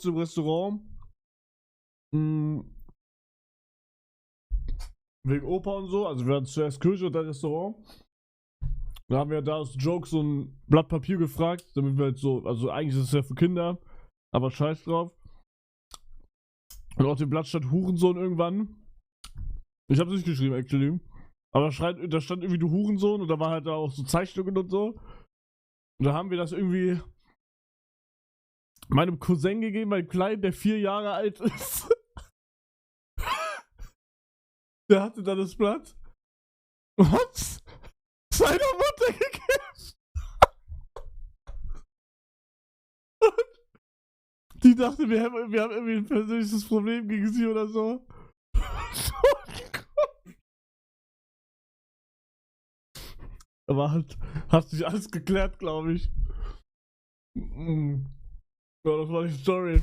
kurz im Restaurant. Wegen Opa und so. Also wir hatten zuerst Kirche und dann Restaurant. Da haben wir da aus Jokes so ein Blatt Papier gefragt, damit wir halt so, also eigentlich ist es ja für Kinder, aber scheiß drauf. Und auf dem Blatt stand Hurensohn irgendwann. Ich hab's nicht geschrieben, actually. Aber da stand irgendwie du Hurensohn und da war halt da auch so Zeichnungen und so. Und da haben wir das irgendwie meinem Cousin gegeben, meinem Kleinen, der 4 Jahre alt ist. Der hatte dann das Blatt. Was? Seiner Mutter gegeben. Die dachte, wir haben irgendwie ein persönliches Problem gegen sie oder so. Aber hat sich alles geklärt, glaube ich. Ja, das war die Story.